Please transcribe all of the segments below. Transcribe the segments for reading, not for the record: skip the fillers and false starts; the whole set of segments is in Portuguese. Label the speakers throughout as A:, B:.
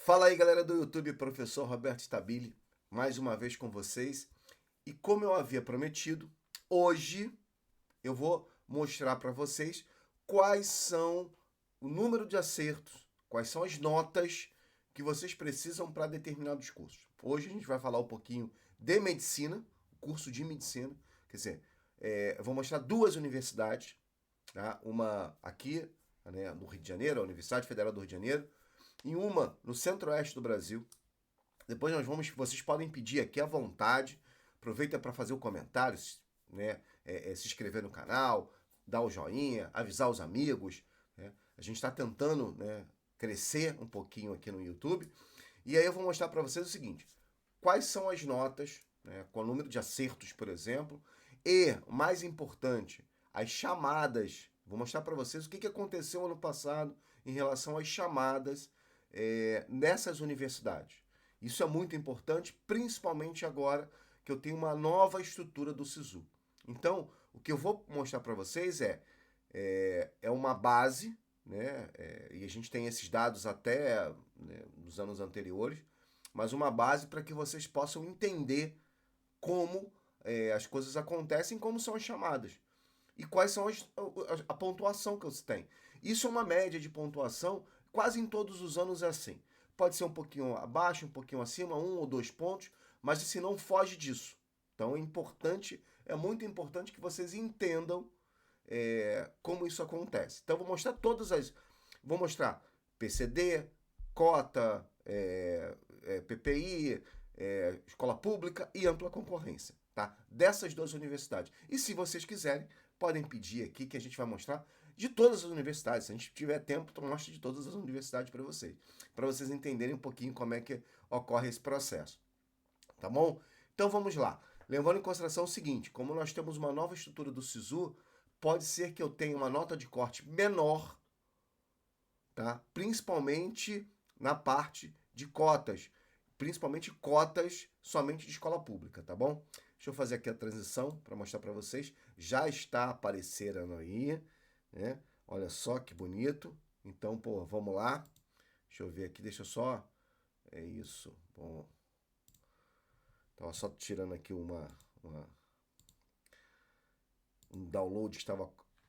A: Fala aí, galera do YouTube, professor Roberto Stabile, mais uma vez com vocês. E como eu havia prometido, hoje eu vou mostrar para vocês quais são o número de acertos, quais são as notas que vocês precisam para determinados cursos. Hoje a gente vai falar um pouquinho de medicina, curso de medicina, quer dizer, eu vou mostrar duas universidades, tá? Uma aqui, né, no Rio de Janeiro, a Universidade Federal do Rio de Janeiro, e uma no centro-oeste do Brasil. Depois vocês podem pedir aqui à vontade. Aproveita para fazer o comentário, né? Se inscrever no canal, dar o joinha, avisar os amigos. Né? A gente está tentando, né, crescer um pouquinho aqui no YouTube. E aí eu vou mostrar para vocês o seguinte: quais são as notas, né, com o número de acertos, por exemplo, e, mais importante, as chamadas. Vou mostrar para vocês o que aconteceu ano passado em relação às chamadas nessas universidades. Isso é muito importante, principalmente agora que eu tenho uma nova estrutura do SISU. Então, o que eu vou mostrar para vocês é uma base, né? E a gente tem esses dados até, né, nos anos anteriores, mas uma base para que vocês possam entender como as coisas acontecem, como são as chamadas e quais são a pontuação que você tem. Isso é uma média de pontuação, quase em todos os anos é assim. Pode ser um pouquinho abaixo, um pouquinho acima, 1 ou 2 pontos, mas se não foge disso. Então é muito importante que vocês entendam como isso acontece. Então vou mostrar PCD, cota, PPI, escola pública e ampla concorrência, tá? Dessas duas universidades. E se vocês quiserem, podem pedir aqui que a gente vai mostrar de todas as universidades. Se a gente tiver tempo, eu mostro de todas as universidades para vocês entenderem um pouquinho como é que ocorre esse processo, tá bom? Então vamos lá. Levando em consideração o seguinte, como nós temos uma nova estrutura do SISU, pode ser que eu tenha uma nota de corte menor, tá? Principalmente na parte de cotas, principalmente cotas somente de escola pública, tá bom? Deixa eu fazer aqui a transição para mostrar para vocês. Já está aparecendo aí, né? Olha só que bonito. Então, pô, vamos lá. Deixa eu ver aqui, deixa eu só. É isso. Bom. Tava só tirando aqui um download que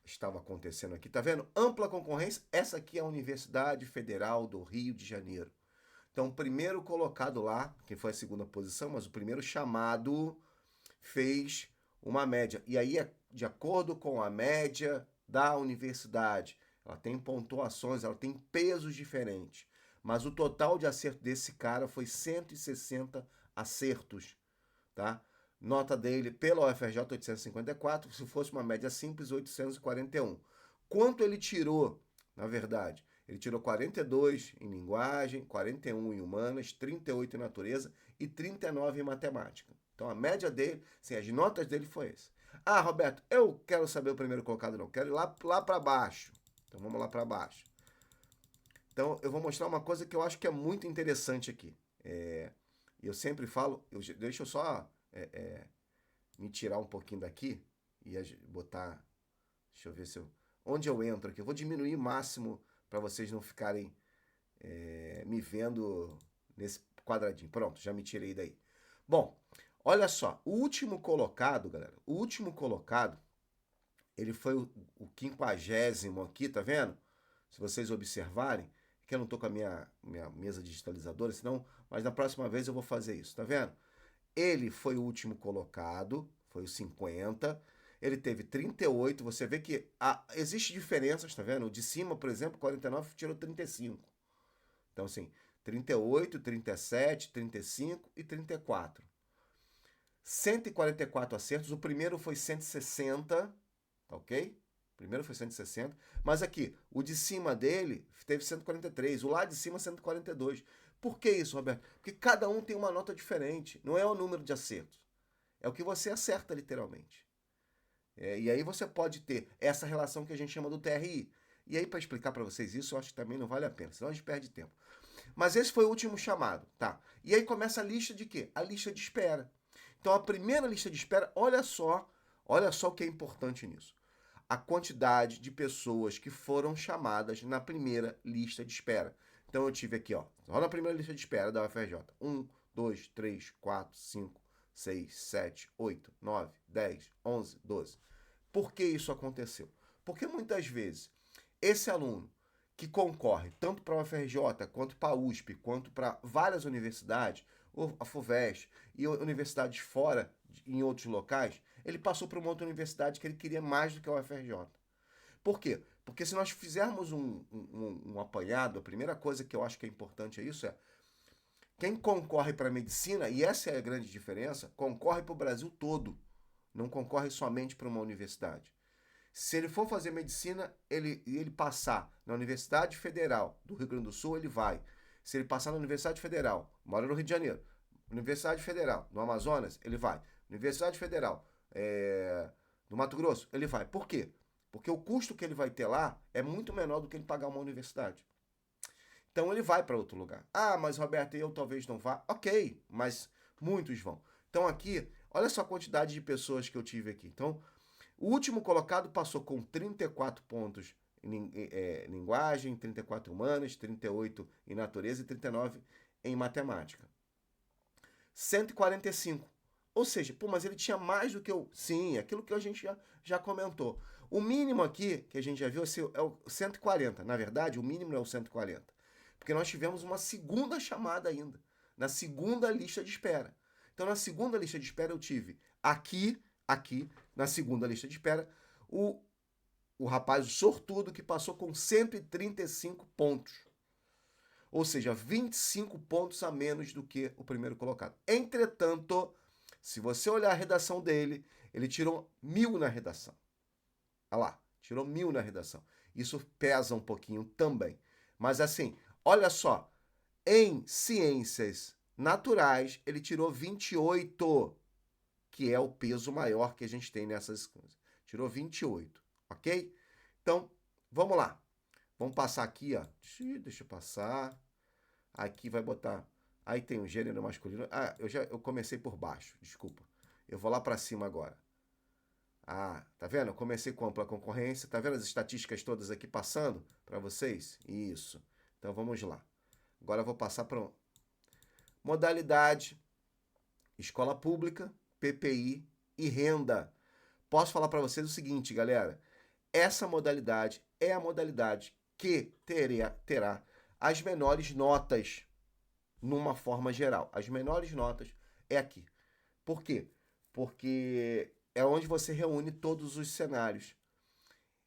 A: estava acontecendo aqui. Tá vendo? Ampla concorrência. Essa aqui é a Universidade Federal do Rio de Janeiro. Então, o primeiro colocado lá, que foi a segunda posição, mas o primeiro chamado fez uma média. E aí, de acordo com a média da universidade, ela tem pontuações, ela tem pesos diferentes. Mas o total de acerto desse cara foi 160 acertos, tá? Nota dele pela UFRJ 854, se fosse uma média simples, 841. Quanto ele tirou, na verdade? Ele tirou 42 em linguagem, 41 em humanas, 38 em natureza e 39 em matemática. Então a média dele, sim, as notas dele foi essa. Ah, Roberto, eu quero saber o primeiro colocado, não. Quero ir lá para baixo. Então vamos lá para baixo. Então eu vou mostrar uma coisa que eu acho que é muito interessante aqui. Eu sempre falo, deixa eu só me tirar um pouquinho daqui e botar. Deixa eu ver se eu. Onde eu entro aqui? Eu vou diminuir o máximo para vocês não ficarem me vendo nesse quadradinho. Pronto, já me tirei daí. Bom, olha só, o último colocado, galera, o último colocado, ele foi o 50º aqui, tá vendo? Se vocês observarem, que eu não tô com a minha mesa digitalizadora, senão, mas na próxima vez eu vou fazer isso, tá vendo? Ele foi o último colocado, foi o 50. Ele teve 38. Você vê que existe diferenças, tá vendo? O de cima, por exemplo, 49 tirou 35. Então, assim, 38, 37, 35 e 34. 144 acertos. O primeiro foi 160, tá ok? O primeiro foi 160. Mas aqui, o de cima dele teve 143. O lá de cima, 142. Por que isso, Roberto? Porque cada um tem uma nota diferente. Não é o número de acertos. É o que você acerta, literalmente. E aí você pode ter essa relação que a gente chama do TRI. E aí, para explicar para vocês isso, eu acho que também não vale a pena, senão a gente perde tempo. Mas esse foi o último chamado, tá? E aí começa a lista de quê? A lista de espera. Então, a primeira lista de espera, olha só o que é importante nisso. A quantidade de pessoas que foram chamadas na primeira lista de espera. Então eu tive aqui, ó, só na primeira lista de espera da UFRJ. 1, 2, 3, 4, 5, 6, 7, 8, 9, 10, 11, 12. Por que isso aconteceu? Porque muitas vezes esse aluno que concorre tanto para a UFRJ, quanto para a USP, quanto para várias universidades, a FUVEST e universidades fora, em outros locais, ele passou para uma outra universidade que ele queria mais do que a UFRJ. Por quê? Porque se nós fizermos um apanhado, a primeira coisa que eu acho que é importante é isso, quem concorre para a medicina, e essa é a grande diferença, concorre para o Brasil todo, não concorre somente para uma universidade. Se ele for fazer medicina, ele passar na Universidade Federal do Rio Grande do Sul, ele vai. Se ele passar na Universidade Federal, mora no Rio de Janeiro, Universidade Federal no Amazonas, ele vai. Universidade Federal do Mato Grosso, ele vai. Por quê? Porque o custo que ele vai ter lá é muito menor do que ele pagar uma universidade. Então ele vai para outro lugar. Ah, mas Roberto, eu talvez não vá. Ok, mas muitos vão. Então aqui, olha só a quantidade de pessoas que eu tive aqui. Então, o último colocado passou com 34 pontos em linguagem, 34 em humanas, 38 em natureza e 39 em matemática. 145. Ou seja, pô, mas ele tinha mais do que eu. Sim, aquilo que a gente já comentou. O mínimo aqui, que a gente já viu, é o 140. Na verdade, o mínimo é o 140. Porque nós tivemos uma segunda chamada ainda, na segunda lista de espera. Então, na segunda lista de espera, eu tive aqui, na segunda lista de espera, o rapaz o sortudo que passou com 135 pontos. Ou seja, 25 pontos a menos do que o primeiro colocado. Entretanto, se você olhar a redação dele, ele tirou 1000 na redação. Olha lá, tirou 1000 na redação. Isso pesa um pouquinho também. Mas assim, olha só, em ciências naturais, ele tirou 28, que é o peso maior que a gente tem nessas coisas. Tirou 28, ok? Então, vamos lá. Vamos passar aqui, ó. Deixa eu passar. Aqui vai botar... Aí tem o gênero masculino. Ah, eu comecei por baixo, desculpa. Eu vou lá para cima agora. Ah, tá vendo? Eu comecei com ampla concorrência. Tá vendo as estatísticas todas aqui passando para vocês? Isso. Então vamos lá. Agora eu vou passar para modalidade, escola pública, PPI e renda. Posso falar para vocês o seguinte, galera. Essa modalidade é a modalidade que terá as menores notas numa forma geral. As menores notas é aqui. Por quê? Porque é onde você reúne todos os cenários.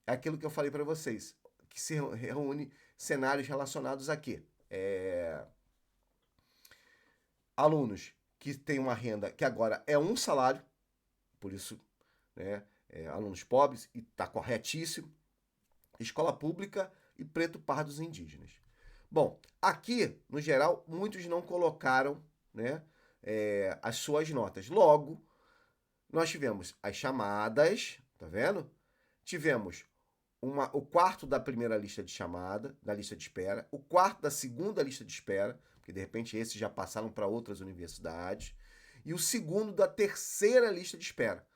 A: É aquilo que eu falei para vocês, que se reúne cenários relacionados a quê? Alunos que têm uma renda que agora é um salário, por isso, né, alunos pobres, e está corretíssimo, escola pública e preto pardos indígenas. Bom, aqui, no geral, muitos não colocaram, né, as suas notas. Logo, nós tivemos as chamadas, tá vendo? Tivemos o quarto da primeira lista de chamada, da lista de espera, o quarto da segunda lista de espera, porque de repente esses já passaram para outras universidades, e o segundo da terceira lista de espera.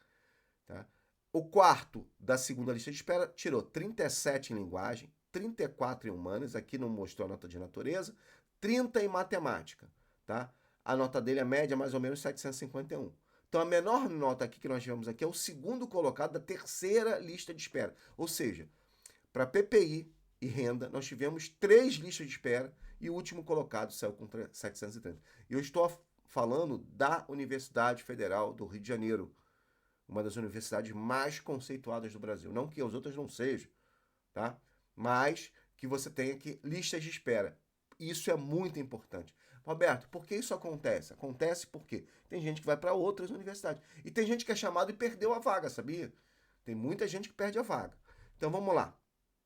A: Tá? O quarto da segunda lista de espera tirou 37 em linguagem, 34 em humanas, aqui não mostrou a nota de natureza, 30 em matemática. Tá? A nota dele, a média, é mais ou menos 751. Então, a menor nota aqui que nós tivemos aqui é o segundo colocado da terceira lista de espera. Ou seja, para PPI e renda, nós tivemos 3 listas de espera e o último colocado saiu com 730. E eu estou falando da Universidade Federal do Rio de Janeiro, uma das universidades mais conceituadas do Brasil. Não que as outras não sejam, tá? Mas que você tenha aqui listas de espera. Isso é muito importante. Roberto, por que isso acontece? Acontece porque tem gente que vai para outras universidades. E tem gente que é chamado e perdeu a vaga, sabia? Tem muita gente que perde a vaga. Então vamos lá.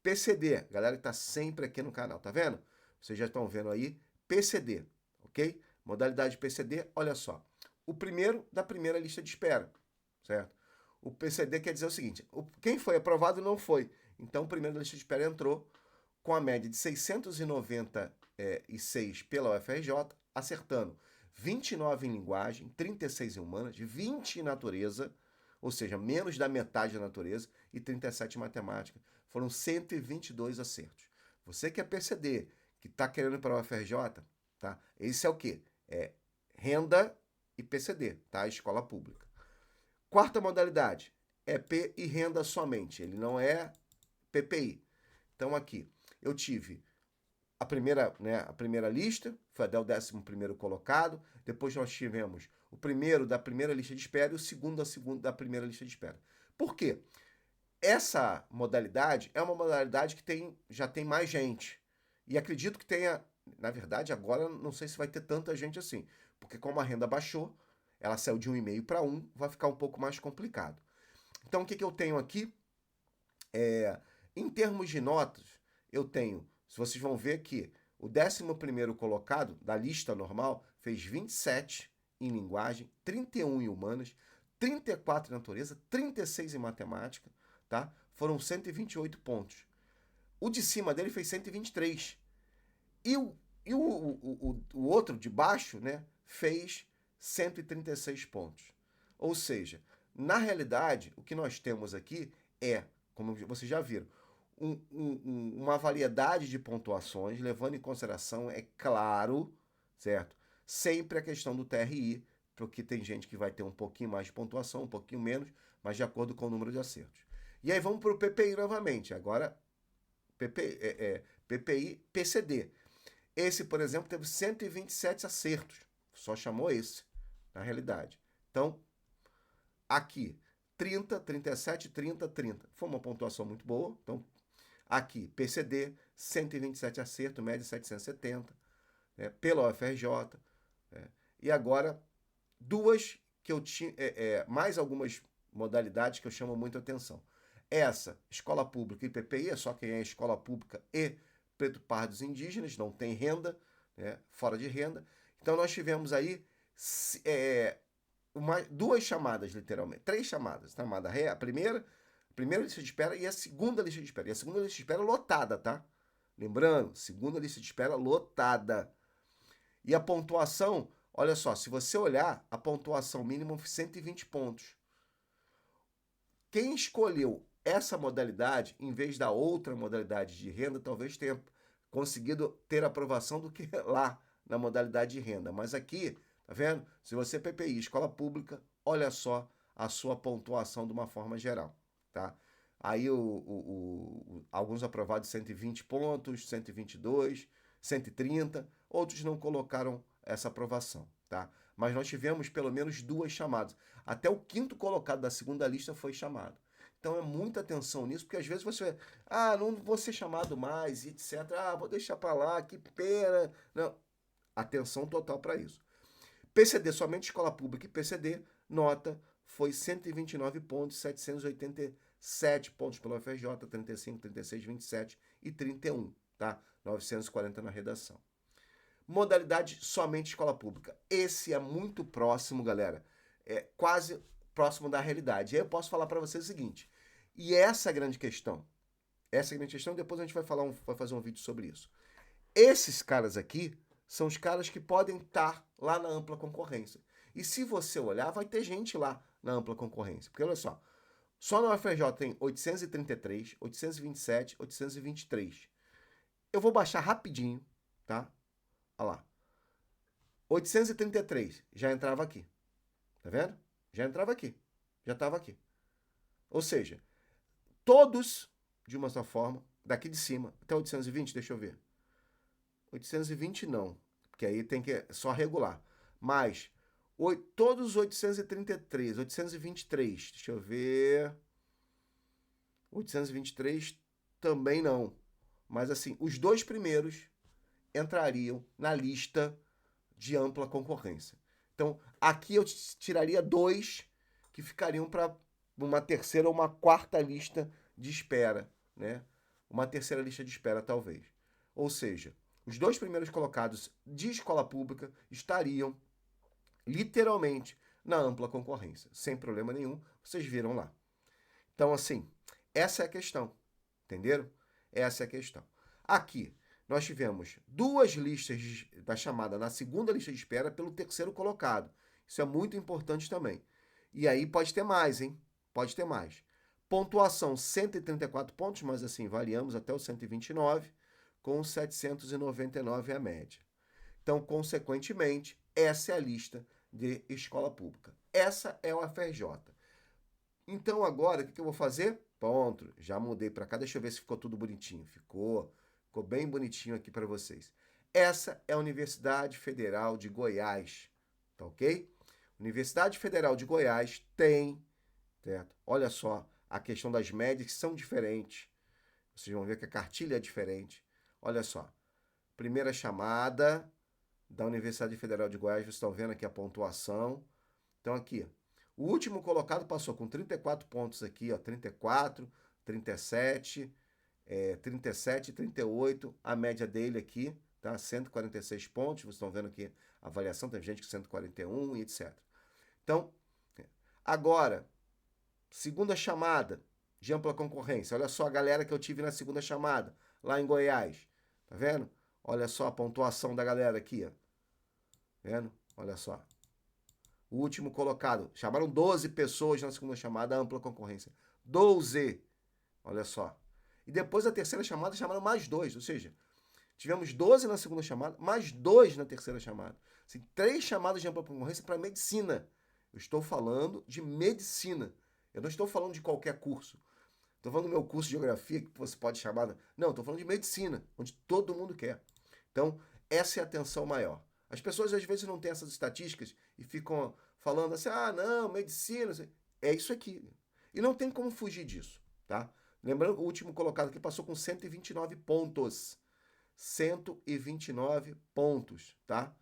A: PCD, galera que está sempre aqui no canal, tá vendo? Vocês já estão vendo aí, PCD, ok? Modalidade PCD, olha só. O primeiro da primeira lista de espera, certo? O PCD quer dizer o seguinte, quem foi aprovado não foi. Então, o primeiro da lista de espera entrou com a média de 696 pela UFRJ, acertando 29 em linguagem, 36 em humanas, 20 em natureza, ou seja, menos da metade da natureza, e 37 em matemática. Foram 122 acertos. Você que é PCD, que está querendo ir para a UFRJ, tá? Esse é o quê? É renda e PCD, tá? Escola pública. Quarta modalidade, EP e renda somente. Ele não é PPI. Então aqui, eu tive a primeira lista, foi até o 11º colocado. Depois nós tivemos o primeiro da primeira lista de espera e o segundo da primeira lista de espera. Por quê? Essa modalidade é uma modalidade que já tem mais gente. E acredito que tenha, na verdade, agora não sei se vai ter tanta gente assim. Porque como a renda baixou, ela saiu de 1,5 para 1, vai ficar um pouco mais complicado. Então o que eu tenho aqui? Em termos de notas, eu tenho, se vocês vão ver que o 11º colocado da lista normal fez 27 em linguagem, 31 em humanas, 34 em natureza, 36 em matemática, tá? Foram 128 pontos. O de cima dele fez 123. E o outro de baixo, né, fez 136 pontos. Ou seja, na realidade, o que nós temos aqui é, como vocês já viram, uma variedade de pontuações, levando em consideração, é claro, certo? Sempre a questão do TRI, porque tem gente que vai ter um pouquinho mais de pontuação, um pouquinho menos, mas de acordo com o número de acertos. E aí vamos para o PPI novamente. Agora, PPI, PCD. Esse, por exemplo, teve 127 acertos. Só chamou esse, na realidade. Então, aqui, 30, 37, 30, 30. Foi uma pontuação muito boa. Então, aqui, PCD, 127 acertos, média 770, né, pela UFRJ. E agora, duas que eu tinha, mais algumas modalidades que eu chamo muito atenção. Essa, escola pública e PPI, é só quem é escola pública e preto pardos indígenas, não tem renda, né, fora de renda. Então nós tivemos aí duas chamadas, literalmente, 3 chamadas. A primeira lista de espera e a segunda lista de espera. E a segunda lista de espera lotada, tá? Lembrando, segunda lista de espera lotada. E a pontuação, olha só, se você olhar, a pontuação mínima foi 120 pontos. Quem escolheu essa modalidade, em vez da outra modalidade de renda, talvez tenha conseguido ter aprovação do que lá na modalidade de renda. Mas aqui, tá vendo? Se você é PPI, escola pública, olha só a sua pontuação de uma forma geral, tá? Aí alguns aprovados 120 pontos, 122, 130, outros não colocaram essa aprovação, tá? Mas nós tivemos pelo menos 2 chamadas. Até o 5º colocado da segunda lista foi chamado. Então é muita atenção nisso, porque às vezes você, não vou ser chamado mais, etc. Vou deixar para lá, que pena. Não, atenção total para isso. PCD, somente escola pública e PCD, nota foi 129 pontos, 787 pontos pela UFRJ, 35, 36, 27 e 31, tá? 940 na redação. Modalidade somente escola pública. Esse é muito próximo, galera. É quase próximo da realidade. E aí eu posso falar para vocês o seguinte. E essa é a grande questão. Essa é a grande questão. Depois a gente vai fazer um vídeo sobre isso. Esses caras aqui são os caras que podem estar lá na ampla concorrência. E se você olhar, vai ter gente lá na ampla concorrência. Porque olha só na UFRJ tem 833, 827, 823. Eu vou baixar rapidinho, tá? Olha lá. 833 já entrava aqui. Tá vendo? Já entrava aqui. Já estava aqui. Ou seja, todos, de uma só forma, daqui de cima até 820, deixa eu ver. 820 não, porque aí tem que só regular. Mas todos os 833, 823, deixa eu ver. 823 também não. Mas assim, os 2 primeiros entrariam na lista de ampla concorrência. Então, aqui eu tiraria 2 que ficariam para uma terceira ou uma quarta lista de espera, né? Uma terceira lista de espera, talvez. Ou seja, os 2 primeiros colocados de escola pública estariam literalmente na ampla concorrência, sem problema nenhum, vocês viram lá. Então, assim, essa é a questão, entenderam? Essa é a questão. Aqui, nós tivemos 2 listas da chamada na segunda lista de espera pelo terceiro colocado. Isso é muito importante também. E aí pode ter mais, hein? Pode ter mais. Pontuação 134 pontos, mas assim, variamos até o 129. com 799 a média. Então, consequentemente, essa é a lista de escola pública. Essa é o UFRJ. Então, agora, o que eu vou fazer? Pronto, já mudei para cá. Deixa eu ver se ficou tudo bonitinho. Ficou bem bonitinho aqui para vocês. Essa é a Universidade Federal de Goiás, tá ok? Universidade Federal de Goiás tem, certo? Olha só, a questão das médias que são diferentes. Vocês vão ver que a cartilha é diferente. Olha só, primeira chamada da Universidade Federal de Goiás, vocês estão vendo aqui a pontuação. Então aqui, o último colocado passou com 34 pontos aqui, ó, 34, 37, 37, 38, a média dele aqui, tá? 146 pontos, vocês estão vendo aqui a avaliação, tem gente que 141 e etc. Então, agora, segunda chamada de ampla concorrência. Olha só a galera que eu tive na segunda chamada, lá em Goiás. Tá vendo? Olha só a pontuação da galera aqui, ó. Vendo? Olha só. O último colocado. Chamaram 12 pessoas na segunda chamada, ampla concorrência. 12. Olha só. E depois da terceira chamada, chamaram mais 2. Ou seja, tivemos 12 na segunda chamada, mais 2 na terceira chamada. Assim, 3 chamadas de ampla concorrência para medicina. Eu estou falando de medicina. Eu não estou falando de qualquer curso. Estou falando do meu curso de geografia, que você pode chamar. Não, estou falando de medicina, onde todo mundo quer. Então, essa é a atenção maior. As pessoas às vezes não têm essas estatísticas e ficam falando assim, ah, não, medicina. É isso aqui. E não tem como fugir disso, tá? Lembrando que o último colocado aqui passou com 129 pontos. 129 pontos, tá?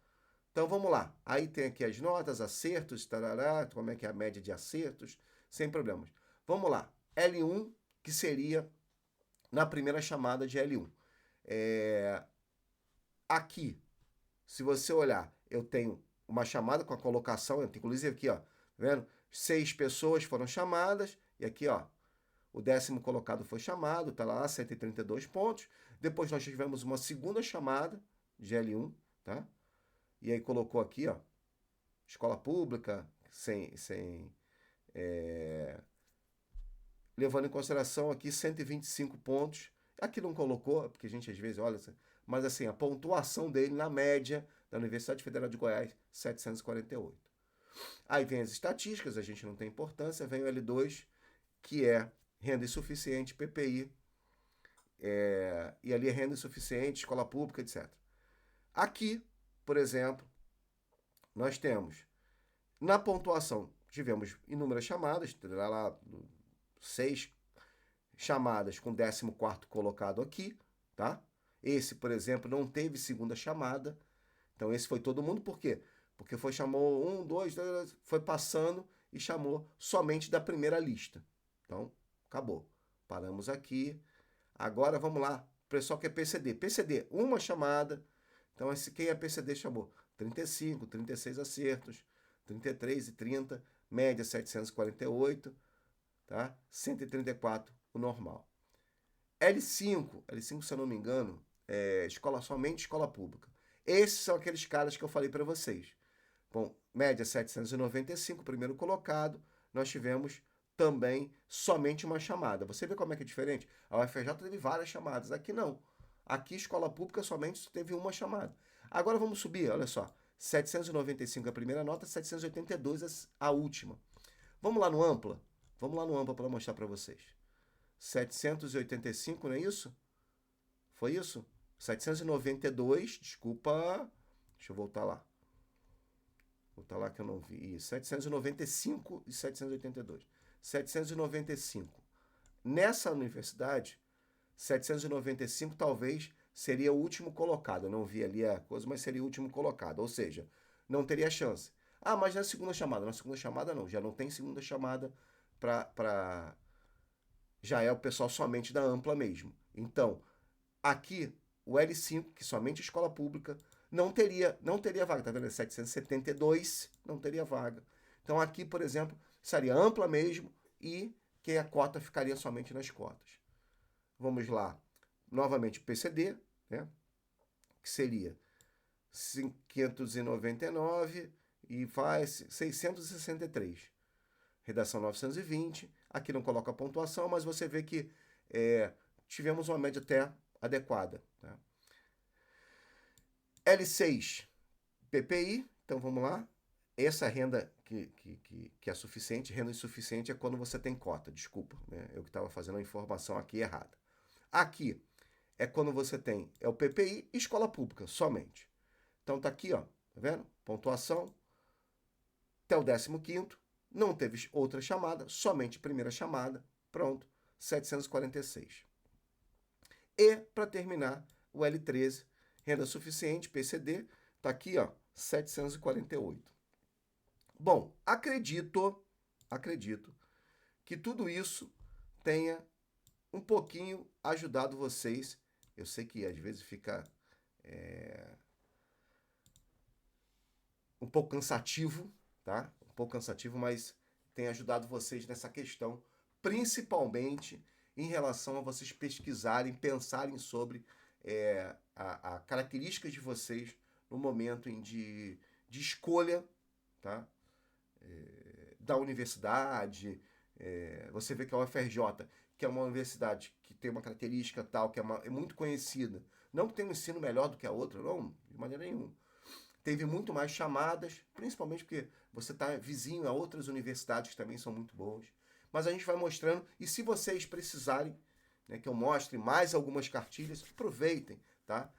A: Então vamos lá. Aí tem aqui as notas, acertos, tarará, como é que é a média de acertos, sem problemas. Vamos lá. L1, que seria na primeira chamada de L1. Aqui, se você olhar, eu tenho uma chamada com a colocação, inclusive aqui, ó, tá vendo? 6 pessoas foram chamadas, e aqui, ó, o 10º colocado foi chamado, tá lá, 132 pontos. Depois nós tivemos uma segunda chamada de L1, tá? E aí colocou aqui, ó, escola pública, levando em consideração aqui 125 pontos. Aqui não colocou, porque a gente às vezes olha, mas assim, a pontuação dele na média da Universidade Federal de Goiás, 748. Aí vem as estatísticas, a gente não tem importância, vem o L2, que é renda insuficiente, PPI, e ali é renda insuficiente, escola pública, etc. Aqui, por exemplo, nós temos, na pontuação, tivemos inúmeras chamadas, lá 6 chamadas com 14º colocado aqui, tá? Esse, por exemplo, não teve segunda chamada, então esse foi todo mundo, por quê? Porque chamou 1, 2, 3, foi passando e chamou somente da primeira lista. Então, acabou. Paramos aqui. Agora vamos lá. O pessoal que é PCD. PCD, uma chamada. Então, quem é PCD chamou 35, 36 acertos, 33 e 30, média 748, tá? 134 o normal. L5, se eu não me engano, somente escola pública. Esses são aqueles caras que eu falei para vocês. Bom, média 795, primeiro colocado, nós tivemos também somente uma chamada. Você vê como é que é diferente? A UFRJ teve várias chamadas, aqui não. Aqui, escola pública, somente teve uma chamada. Agora vamos subir, olha só. 795 a primeira nota, 782 a última. Vamos lá no ampla? Vamos lá no ampla para mostrar para vocês. 785, não é isso? Foi isso? 792, desculpa. Deixa eu voltar lá. Voltar lá que eu não vi. Isso, 795 e 782. 795. Nessa universidade, 795 talvez seria o último colocado. Eu não vi ali a coisa, mas seria o último colocado. Ou seja, não teria chance. Ah, mas na segunda chamada. Na segunda chamada não. Já não tem segunda chamada para... Já é o pessoal somente da ampla mesmo. Então, aqui, o L5, que somente escola pública, não teria vaga. Tá vendo? 772 não teria vaga. Então, aqui, por exemplo, seria ampla mesmo e que a cota ficaria somente nas cotas. Vamos lá. Novamente, PCD, né? Que seria 599 e faz 663. Redação 920. Aqui não coloca a pontuação, mas você vê que tivemos uma média até adequada. Tá? L6, PPI, então vamos lá. Essa renda que é suficiente, renda insuficiente é quando você tem cota, desculpa, né? Eu que estava fazendo a informação aqui errada. Aqui é quando você tem, é o PPI e escola pública, somente. Então tá aqui, ó, tá vendo? Pontuação, até o 15º, não teve outra chamada, somente primeira chamada, pronto, 746. E, para terminar, o L13, renda suficiente, PCD, tá aqui, ó, 748. Bom, acredito que tudo isso tenha um pouquinho ajudado vocês. Eu sei que às vezes fica um pouco cansativo, tá? Um pouco cansativo, mas tem ajudado vocês nessa questão, principalmente em relação a vocês pesquisarem, pensarem sobre a características de vocês no momento de escolha, tá? Da universidade. Você vê que a UFRJ, que é uma universidade que tem uma característica tal, que é muito conhecida, não que tenha um ensino melhor do que a outra, não, de maneira nenhuma. Teve muito mais chamadas, principalmente porque você está vizinho a outras universidades que também são muito boas. Mas a gente vai mostrando, e se vocês precisarem, né, que eu mostre mais algumas cartilhas, aproveitem, tá?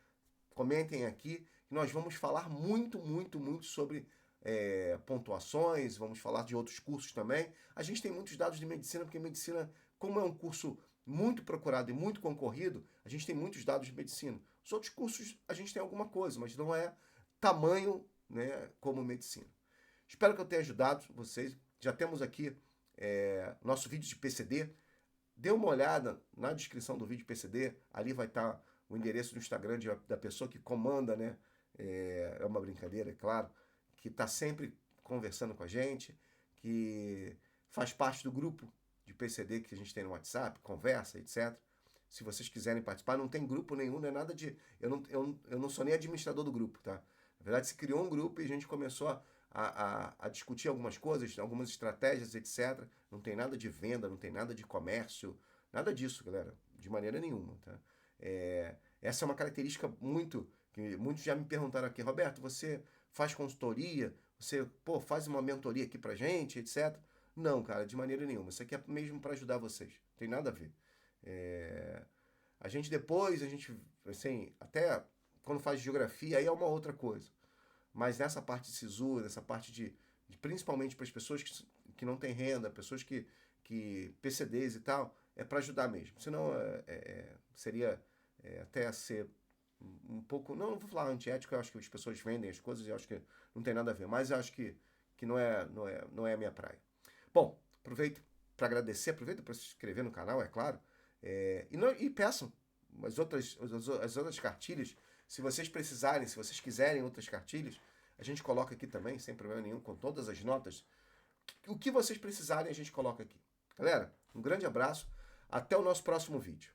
A: Comentem aqui, que nós vamos falar muito sobre pontuações, vamos falar de outros cursos também. A gente tem muitos dados de medicina, porque medicina, como é um curso muito procurado e muito concorrido, a gente tem muitos dados de medicina. Os outros cursos a gente tem alguma coisa, mas não é tamanho, né, como medicina. Espero que eu tenha ajudado vocês. Já temos aqui nosso vídeo de PCD. Dê uma olhada na descrição do vídeo PCD. Ali vai estar o endereço do Instagram da pessoa que comanda, né? É uma brincadeira, é claro, que está sempre conversando com a gente, que faz parte do grupo de PCD que a gente tem no WhatsApp, conversa, etc. Se vocês quiserem participar, não tem grupo nenhum, não é nada de... Eu não sou nem administrador do grupo, tá? Na verdade, se criou um grupo e a gente começou a discutir algumas coisas, algumas estratégias, etc. Não tem nada de venda, não tem nada de comércio, nada disso, galera, de maneira nenhuma, tá? Essa é uma característica que muitos já me perguntaram aqui, Roberto, você faz consultoria, você faz uma mentoria aqui pra gente, etc. Não, cara, de maneira nenhuma. Isso aqui é mesmo para ajudar vocês, não tem nada a ver. A gente, assim, até quando faz geografia, aí é uma outra coisa. Mas nessa parte de SISU, nessa parte de principalmente para as pessoas que não têm renda, pessoas que PCDs e tal, é para ajudar mesmo. Senão seria até ser um pouco, não vou falar antiético, eu acho que as pessoas vendem as coisas e eu acho que não tem nada a ver, mas eu acho que não é a minha praia. Bom, aproveito para agradecer, aproveita para se inscrever no canal, é claro, e peçam as outras cartilhas. Se vocês precisarem, se vocês quiserem outras cartilhas, a gente coloca aqui também, sem problema nenhum, com todas as notas. O que vocês precisarem, a gente coloca aqui. Galera, um grande abraço. Até o nosso próximo vídeo.